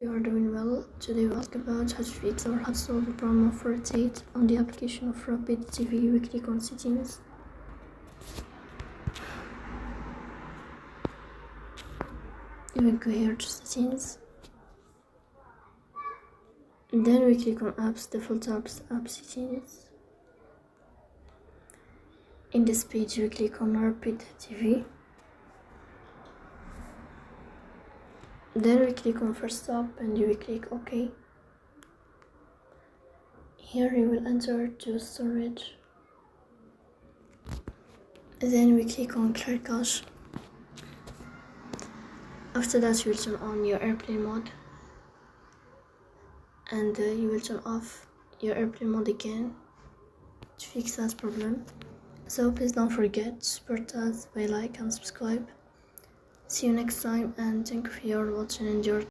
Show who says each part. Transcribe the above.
Speaker 1: You are doing well. Today we'll talk about how to fix or how to solve a problem of rotate on the application of Rapid TV. We click on settings. You will go here to settings. Then we click on apps, default apps, app settings. In this page we click on Rapid TV. Then we click on first stop and you will click OK. Here you will enter to storage. Then we click on clear cache. After that you will turn on your airplane mode and you will turn off your airplane mode again to fix that problem. So please don't forget to support us by like and subscribe. See you next time and thank you for your watching and your